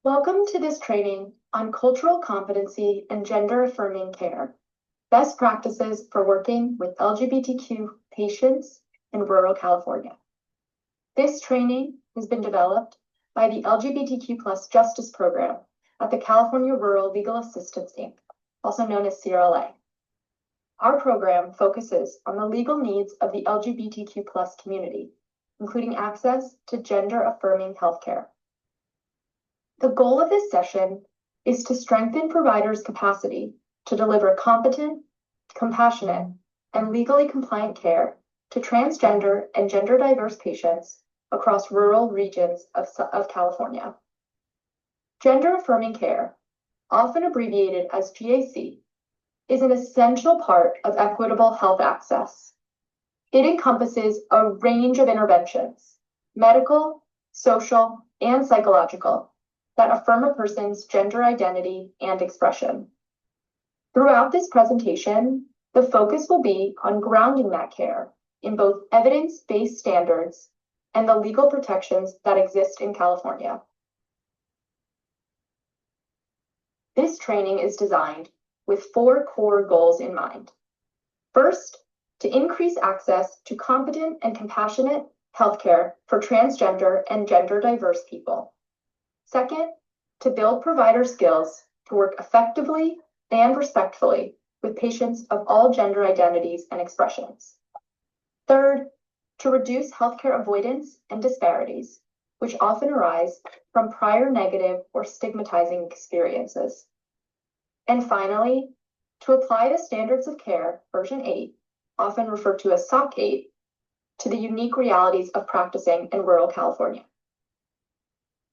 Welcome to this training on cultural competency and gender-affirming care, best practices for working with LGBTQ patients in rural California. This training has been developed by the LGBTQ+ Justice Program at the California Rural Legal Assistance, Inc., also known as CRLA. Our program focuses on the legal needs of the LGBTQ+ community, including access to gender-affirming healthcare. The goal of this session is to strengthen providers' capacity to deliver competent, compassionate, and legally compliant care to transgender and gender-diverse patients across rural regions of California. Gender-affirming care, often abbreviated as GAC, is an essential part of equitable health access. It encompasses a range of interventions, medical, social, and psychological, that affirm a person's gender identity and expression. Throughout this presentation, the focus will be on grounding that care in both evidence-based standards and the legal protections that exist in California. This training is designed with 4 core goals in mind. First, to increase access to competent and compassionate healthcare for transgender and gender-diverse people. Second, to build provider skills to work effectively and respectfully with patients of all gender identities and expressions. Third, to reduce healthcare avoidance and disparities, which often arise from prior negative or stigmatizing experiences. And finally, to apply the Standards of Care, version 8, often referred to as SOC 8, to the unique realities of practicing in rural California.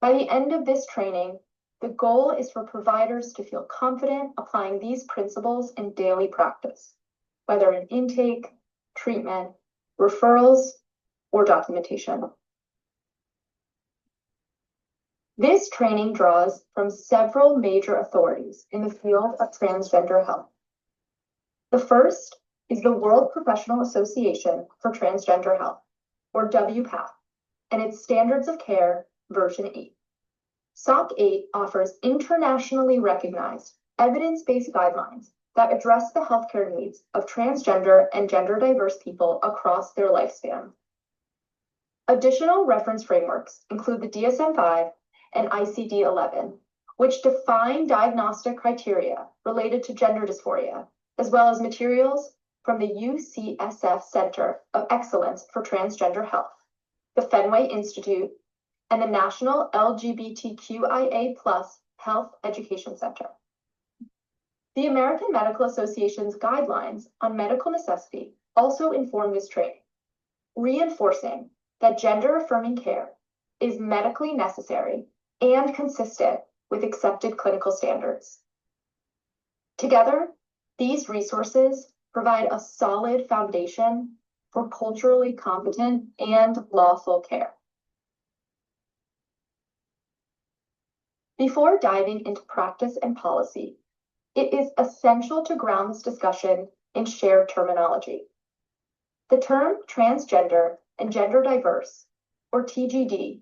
By the end of this training, the goal is for providers to feel confident applying these principles in daily practice, whether in intake, treatment, referrals, or documentation. This training draws from several major authorities in the field of transgender health. The first is the World Professional Association for Transgender Health, or WPATH, and its Standards of Care, version 8. SOC 8 offers internationally recognized evidence-based guidelines that address the healthcare needs of transgender and gender-diverse people across their lifespan. Additional reference frameworks include the DSM-5 and ICD-11, which define diagnostic criteria related to gender dysphoria, as well as materials from the UCSF Center of Excellence for Transgender Health, the Fenway Institute, and the National LGBTQIA+ Health Education Center. The American Medical Association's guidelines on medical necessity also inform this training, reinforcing that gender-affirming care is medically necessary and consistent with accepted clinical standards. Together, these resources provide a solid foundation for culturally competent and lawful care. Before diving into practice and policy, it is essential to ground this discussion in shared terminology. The term transgender and gender diverse, or TGD,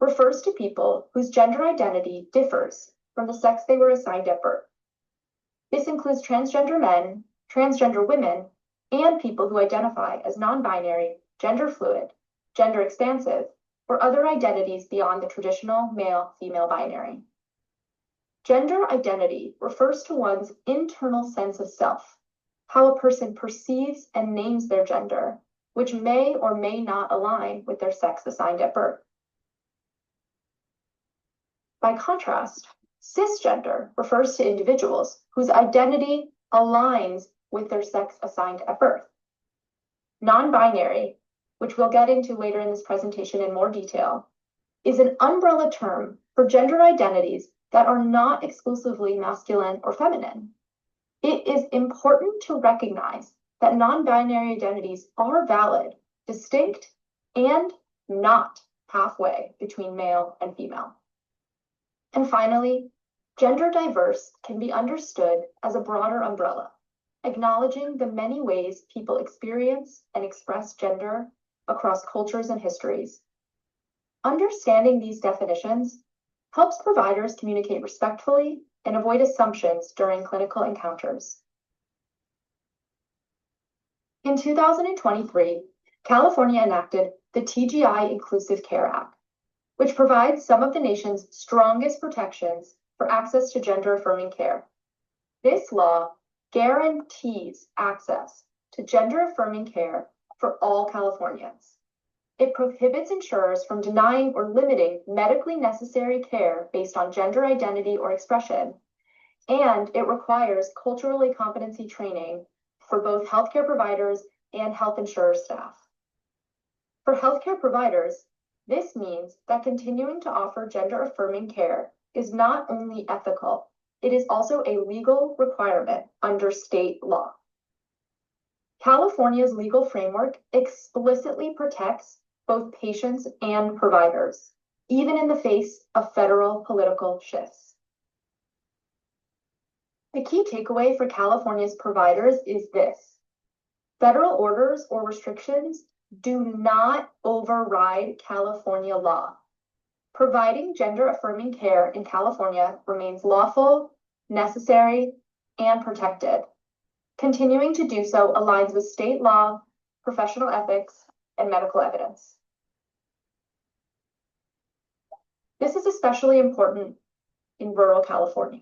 refers to people whose gender identity differs from the sex they were assigned at birth. This includes transgender men, transgender women, and people who identify as non-binary, gender fluid, gender expansive, or other identities beyond the traditional male-female binary. Gender identity refers to one's internal sense of self, how a person perceives and names their gender, which may or may not align with their sex assigned at birth. By contrast, cisgender refers to individuals whose identity aligns with their sex assigned at birth. Non-binary, which we'll get into later in this presentation in more detail, is an umbrella term for gender identities that are not exclusively masculine or feminine. It is important to recognize that non-binary identities are valid, distinct, and not halfway between male and female. And finally, gender diverse can be understood as a broader umbrella, acknowledging the many ways people experience and express gender across cultures and histories. Understanding these definitions helps providers communicate respectfully and avoid assumptions during clinical encounters. In 2023, California enacted the TGI Inclusive Care Act, which provides some of the nation's strongest protections for access to gender-affirming care. This law guarantees access to gender-affirming care for all Californians. It prohibits insurers from denying or limiting medically necessary care based on gender identity or expression, and it requires culturally competency training for both healthcare providers and health insurer staff. For healthcare providers, this means that continuing to offer gender-affirming care is not only ethical, it is also a legal requirement under state law. California's legal framework explicitly protects both patients and providers, even in the face of federal political shifts. The key takeaway for California's providers is this: federal orders or restrictions do not override California law. Providing gender-affirming care in California remains lawful, necessary, and protected. Continuing to do so aligns with state law, professional ethics, and medical evidence. This is especially important in rural California.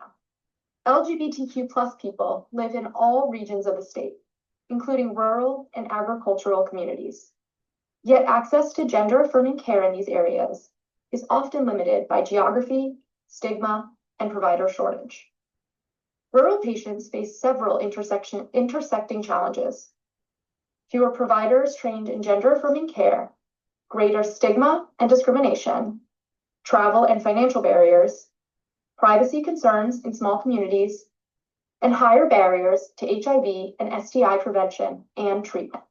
LGBTQ+ people live in all regions of the state, including rural and agricultural communities. Yet access to gender-affirming care in these areas is often limited by geography, stigma, and provider shortage. Rural patients face several intersecting challenges: fewer providers trained in gender-affirming care, greater stigma and discrimination, travel and financial barriers, privacy concerns in small communities, and higher barriers to HIV and STI prevention and treatment.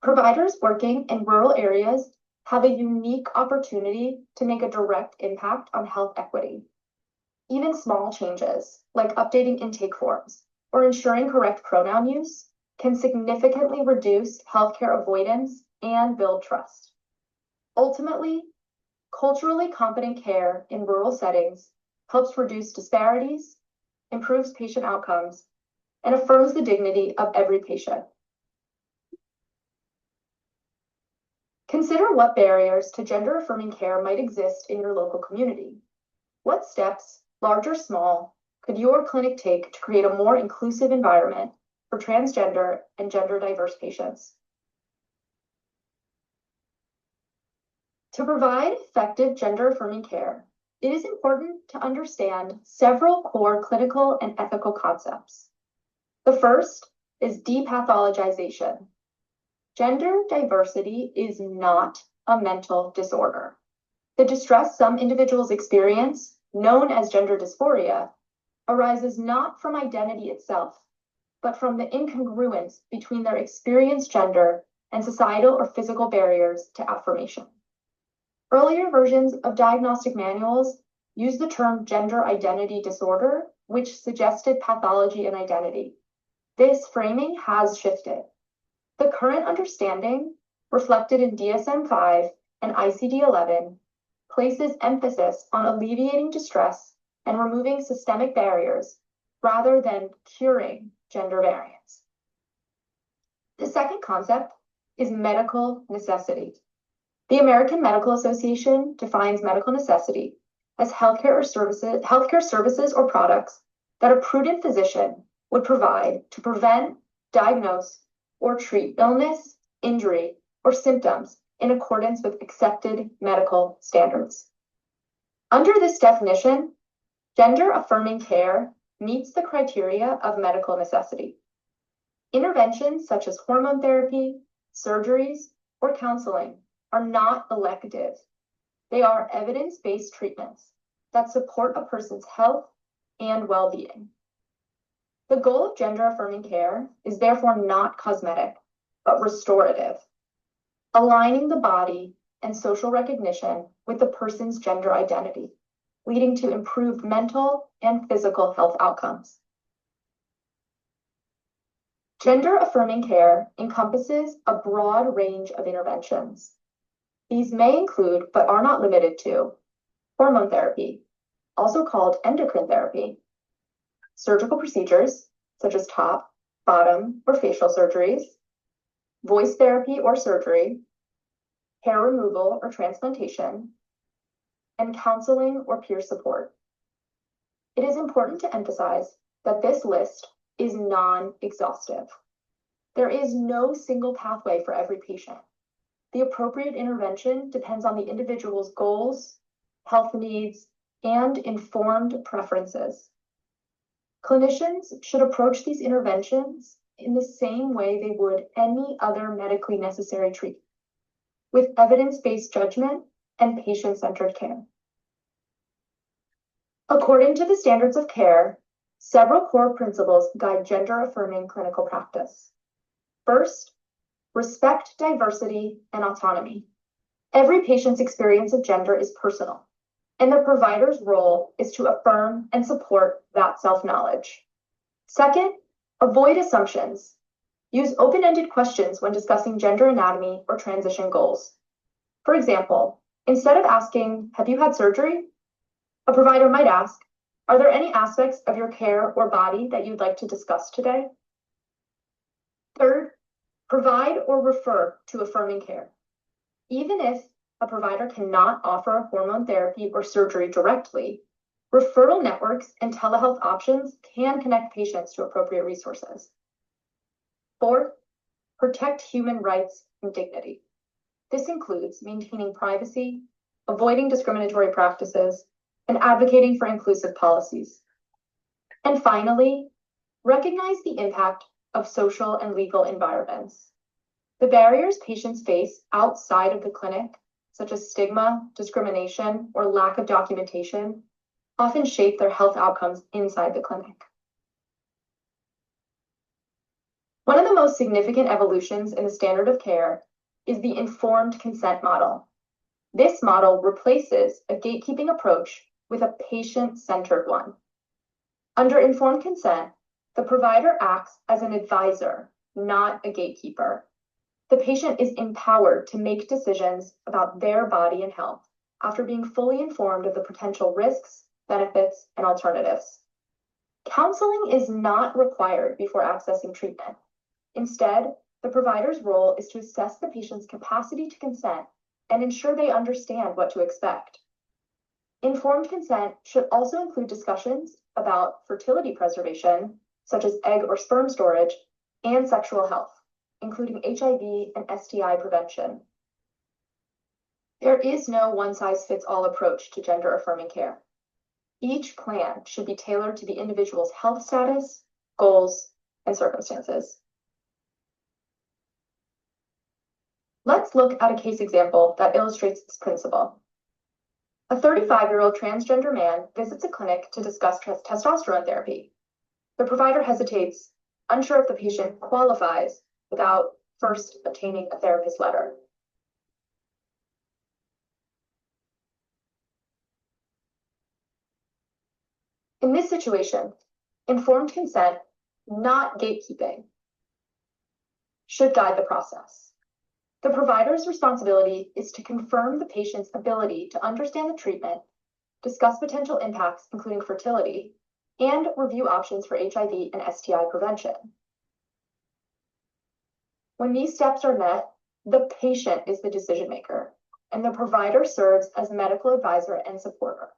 Providers working in rural areas have a unique opportunity to make a direct impact on health equity. Even small changes, like updating intake forms or ensuring correct pronoun use, can significantly reduce healthcare avoidance and build trust. Ultimately, culturally competent care in rural settings helps reduce disparities, improves patient outcomes, and affirms the dignity of every patient. Consider what barriers to gender-affirming care might exist in your local community. What steps, large or small, could your clinic take to create a more inclusive environment for transgender and gender-diverse patients? To provide effective gender-affirming care, it is important to understand several core clinical and ethical concepts. The first is depathologization. Gender diversity is not a mental disorder. The distress some individuals experience, known as gender dysphoria, arises not from identity itself, but from the incongruence between their experienced gender and societal or physical barriers to affirmation. Earlier versions of diagnostic manuals used the term gender identity disorder, which suggested pathology and identity. This framing has shifted. The current understanding, reflected in DSM-5 and ICD-11, places emphasis on alleviating distress and removing systemic barriers rather than curing gender variance. The second concept is medical necessity. The American Medical Association defines medical necessity as healthcare services or products that a prudent physician would provide to prevent, diagnose, or treat illness, injury, or symptoms in accordance with accepted medical standards. Under this definition, gender-affirming care meets the criteria of medical necessity. Interventions such as hormone therapy, surgeries, or counseling are not elective. They are evidence-based treatments that support a person's health and well-being. The goal of gender-affirming care is therefore not cosmetic, but restorative, aligning the body and social recognition with the person's gender identity, leading to improved mental and physical health outcomes. Gender-affirming care encompasses a broad range of interventions. These may include, but are not limited to, hormone therapy, also called endocrine therapy, surgical procedures such as top, bottom, or facial surgeries, voice therapy or surgery, hair removal or transplantation, and counseling or peer support. It is important to emphasize that this list is non-exhaustive. There is no single pathway for every patient. The appropriate intervention depends on the individual's goals, health needs, and informed preferences. Clinicians should approach these interventions in the same way they would any other medically necessary treatment, with evidence-based judgment and patient-centered care. According to the standards of care, several core principles guide gender-affirming clinical practice. First, respect diversity and autonomy. Every patient's experience of gender is personal, and the provider's role is to affirm and support that self-knowledge. Second, avoid assumptions. Use open-ended questions when discussing gender anatomy or transition goals. For example, instead of asking, "Have you had surgery?" a provider might ask, "Are there any aspects of your care or body that you'd like to discuss today?" Third, provide or refer to affirming care. Even if a provider cannot offer hormone therapy or surgery directly, referral networks and telehealth options can connect patients to appropriate resources. Fourth, protect human rights and dignity. This includes maintaining privacy, avoiding discriminatory practices, and advocating for inclusive policies. And finally, recognize the impact of social and legal environments. The barriers patients face outside of the clinic, such as stigma, discrimination, or lack of documentation, often shape their health outcomes inside the clinic. One of the most significant evolutions in the standard of care is the informed consent model. This model replaces a gatekeeping approach with a patient-centered one. Under informed consent, the provider acts as an advisor, not a gatekeeper. The patient is empowered to make decisions about their body and health after being fully informed of the potential risks, benefits, and alternatives. Counseling is not required before accessing treatment. Instead, the provider's role is to assess the patient's capacity to consent and ensure they understand what to expect. Informed consent should also include discussions about fertility preservation, such as egg or sperm storage, and sexual health, including HIV and STI prevention. There is no one-size-fits-all approach to gender-affirming care. Each plan should be tailored to the individual's health status, goals, and circumstances. Let's look at a case example that illustrates this principle. A 35-year-old transgender man visits a clinic to discuss testosterone therapy. The provider hesitates, unsure if the patient qualifies without first obtaining a therapist's letter. In this situation, informed consent, not gatekeeping, should guide the process. The provider's responsibility is to confirm the patient's ability to understand the treatment, discuss potential impacts, including fertility, and review options for HIV and STI prevention. When these steps are met, the patient is the decision maker, and the provider serves as medical advisor and supporter.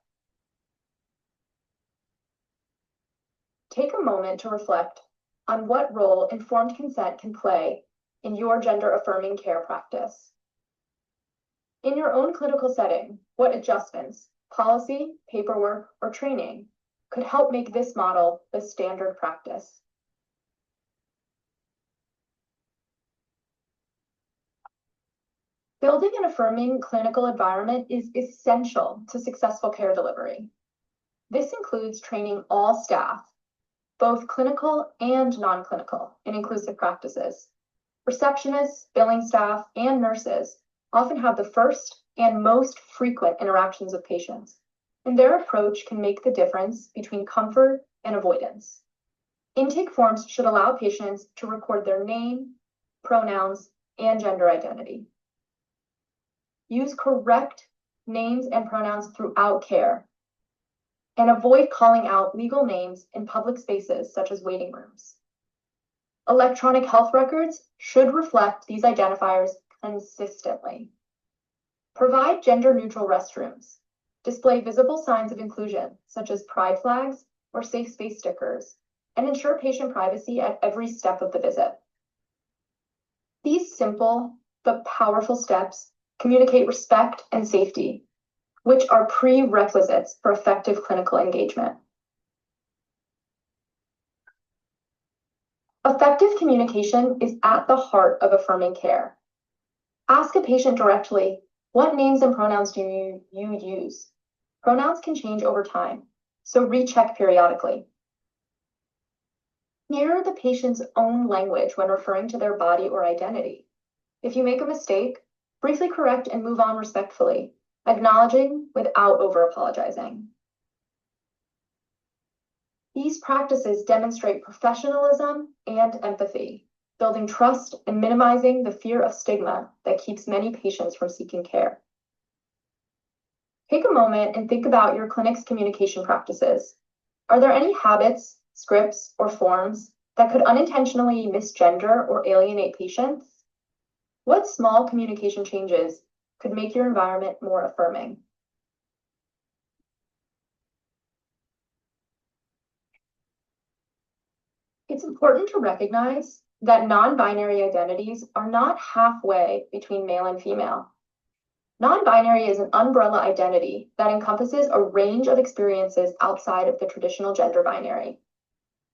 Take a moment to reflect on what role informed consent can play in your gender-affirming care practice. In your own clinical setting, what adjustments, policy, paperwork, or training could help make this model the standard practice? Building an affirming clinical environment is essential to successful care delivery. This includes training all staff, both clinical and non-clinical, in inclusive practices. Receptionists, billing staff, and nurses often have the first and most frequent interactions with patients, and their approach can make the difference between comfort and avoidance. Intake forms should allow patients to record their name, pronouns, and gender identity. Use correct names and pronouns throughout care, and avoid calling out legal names in public spaces such as waiting rooms. Electronic health records should reflect these identifiers consistently. Provide gender-neutral restrooms. Display visible signs of inclusion, such as pride flags or safe space stickers, and ensure patient privacy at every step of the visit. These simple but powerful steps communicate respect and safety, which are prerequisites for effective clinical engagement. Effective communication is at the heart of affirming care. Ask a patient directly, what names and pronouns do you use? Pronouns can change over time, so recheck periodically. Mirror the patient's own language when referring to their body or identity. If you make a mistake, briefly correct and move on respectfully, acknowledging without over-apologizing. These practices demonstrate professionalism and empathy, building trust and minimizing the fear of stigma that keeps many patients from seeking care. Take a moment and think about your clinic's communication practices. Are there any habits, scripts, or forms that could unintentionally misgender or alienate patients? What small communication changes could make your environment more affirming? It's important to recognize that non-binary identities are not halfway between male and female. Non-binary is an umbrella identity that encompasses a range of experiences outside of the traditional gender binary.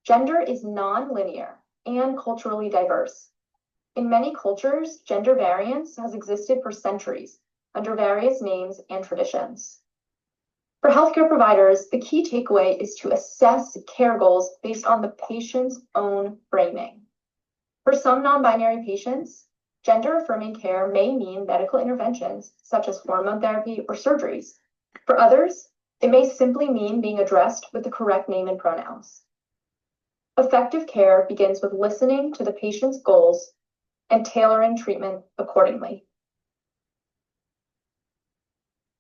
Gender is non-linear and culturally diverse. In many cultures, gender variance has existed for centuries under various names and traditions. For healthcare providers, the key takeaway is to assess care goals based on the patient's own framing. For some non-binary patients, gender-affirming care may mean medical interventions such as hormone therapy or surgeries. For others, it may simply mean being addressed with the correct name and pronouns. Effective care begins with listening to the patient's goals and tailoring treatment accordingly.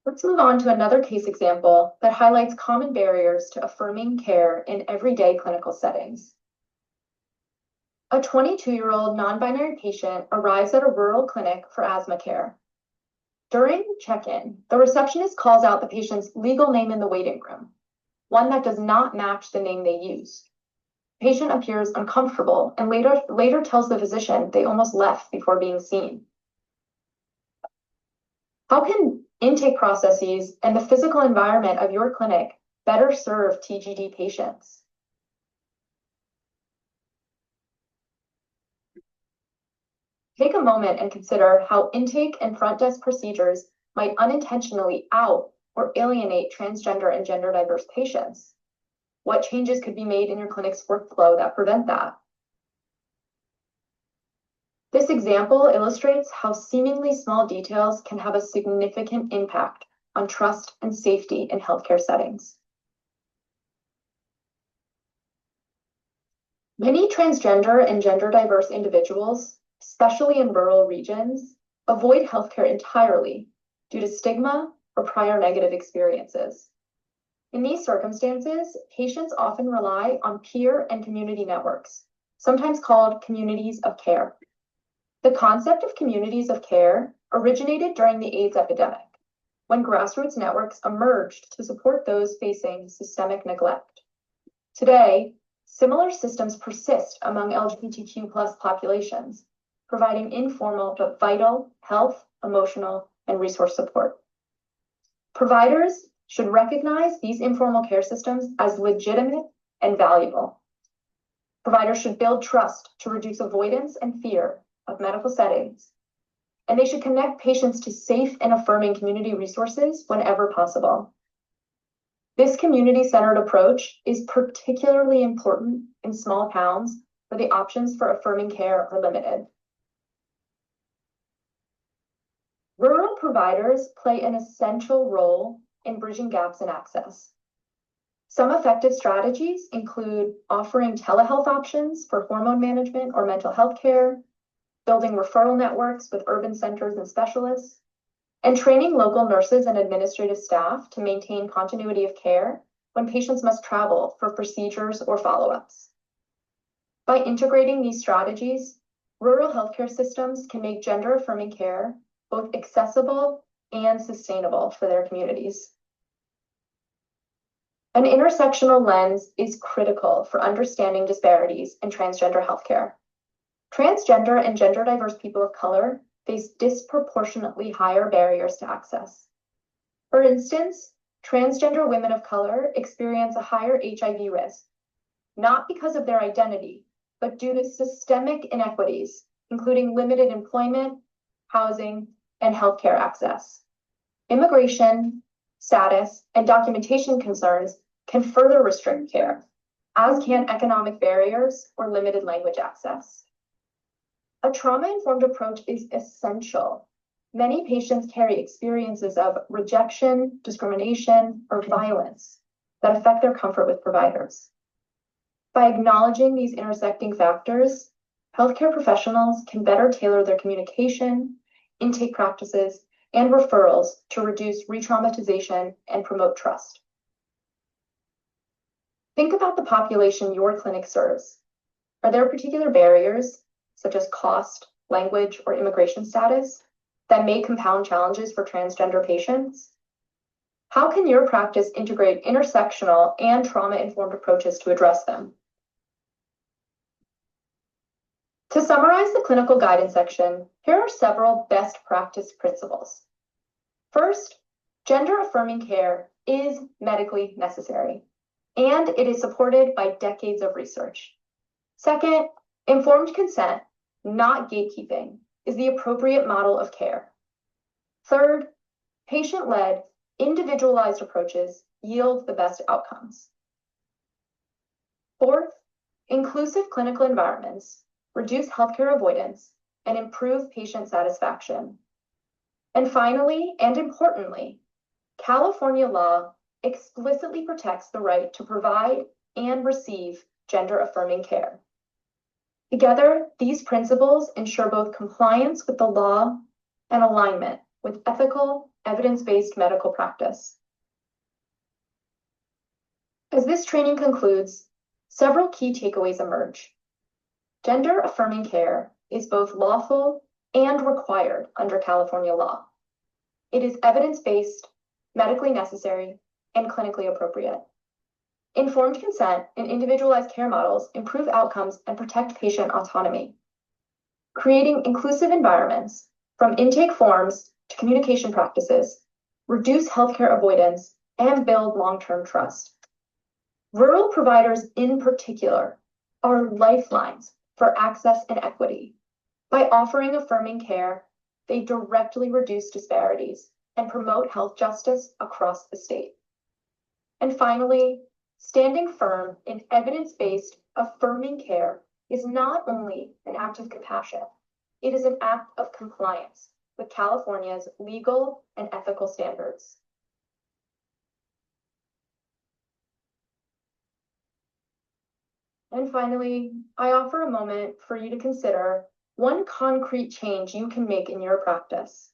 Let's move on to another case example that highlights common barriers to affirming care in everyday clinical settings. A 22-year-old non-binary patient arrives at a rural clinic for asthma care. During check-in, the receptionist calls out the patient's legal name in the waiting room, one that does not match the name they use. The patient appears uncomfortable and later tells the physician they almost left before being seen. How can intake processes and the physical environment of your clinic better serve TGD patients? Take a moment and consider how intake and front desk procedures might unintentionally out or alienate transgender and gender diverse patients. What changes could be made in your clinic's workflow that prevent that? This example illustrates how seemingly small details can have a significant impact on trust and safety in healthcare settings. Many transgender and gender diverse individuals, especially in rural regions, avoid healthcare entirely due to stigma or prior negative experiences. In these circumstances, patients often rely on peer and community networks, sometimes called communities of care. The concept of communities of care originated during the AIDS epidemic, when grassroots networks emerged to support those facing systemic neglect. Today, similar systems persist among LGBTQ+ populations, providing informal but vital health, emotional, and resource support. Providers should recognize these informal care systems as legitimate and valuable. Providers should build trust to reduce avoidance and fear of medical settings, and they should connect patients to safe and affirming community resources whenever possible. This community-centered approach is particularly important in small towns where the options for affirming care are limited. Rural providers play an essential role in bridging gaps in access. Some effective strategies include offering telehealth options for hormone management or mental health care, building referral networks with urban centers and specialists, and training local nurses and administrative staff to maintain continuity of care when patients must travel for procedures or follow-ups. By integrating these strategies, rural healthcare systems can make gender-affirming care both accessible and sustainable for their communities. An intersectional lens is critical for understanding disparities in transgender healthcare. Transgender and gender diverse people of color face disproportionately higher barriers to access. For instance, transgender women of color experience a higher HIV risk, not because of their identity, but due to systemic inequities, including limited employment, housing, and healthcare access. Immigration, status, and documentation concerns can further restrict care, as can economic barriers or limited language access. A trauma-informed approach is essential. Many patients carry experiences of rejection, discrimination, or violence that affect their comfort with providers. By acknowledging these intersecting factors, healthcare professionals can better tailor their communication, intake practices, and referrals to reduce re-traumatization and promote trust. Think about the population your clinic serves. Are there particular barriers, such as cost, language, or immigration status, that may compound challenges for transgender patients? How can your practice integrate intersectional and trauma-informed approaches to address them? To summarize the clinical guidance section, here are several best practice principles. First, gender-affirming care is medically necessary, and it is supported by decades of research. Second, informed consent, not gatekeeping, is the appropriate model of care. Third, patient-led, individualized approaches yield the best outcomes. Fourth, inclusive clinical environments reduce healthcare avoidance and improve patient satisfaction. And finally, and importantly, California law explicitly protects the right to provide and receive gender-affirming care. Together, these principles ensure both compliance with the law and alignment with ethical, evidence-based medical practice. As this training concludes, several key takeaways emerge. Gender-affirming care is both lawful and required under California law. It is evidence-based, medically necessary, and clinically appropriate. Informed consent and individualized care models improve outcomes and protect patient autonomy. Creating inclusive environments, from intake forms to communication practices, reduce healthcare avoidance, and build long-term trust. Rural providers in particular are lifelines for access and equity. By offering affirming care, they directly reduce disparities and promote health justice across the state. And finally, standing firm in evidence-based affirming care is not only an act of compassion, it is an act of compliance with California's legal and ethical standards. And finally, I offer a moment for you to consider one concrete change you can make in your practice,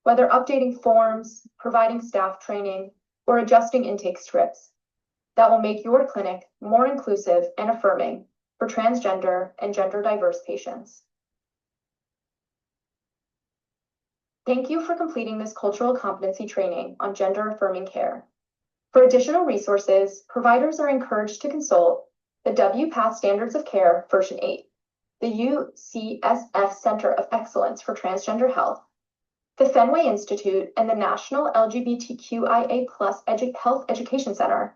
whether updating forms, providing staff training, or adjusting intake scripts that will make your clinic more inclusive and affirming for transgender and gender diverse patients. Thank you for completing this cultural competency training on gender affirming care. For additional resources, providers are encouraged to consult the WPATH Standards of Care version 8, the UCSF Center of Excellence for Transgender Health, the Fenway Institute and the National LGBTQIA+ Health Education Center,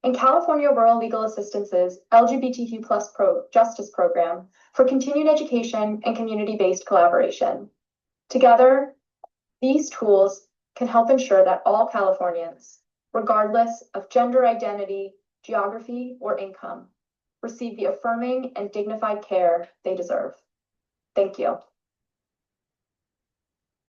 and California Rural Legal Assistance's LGBTQ+ Justice Program for continued education and community-based collaboration. Together, these tools can help ensure that all Californians, regardless of gender identity, geography, or income, receive the affirming and dignified care they deserve. Thank you.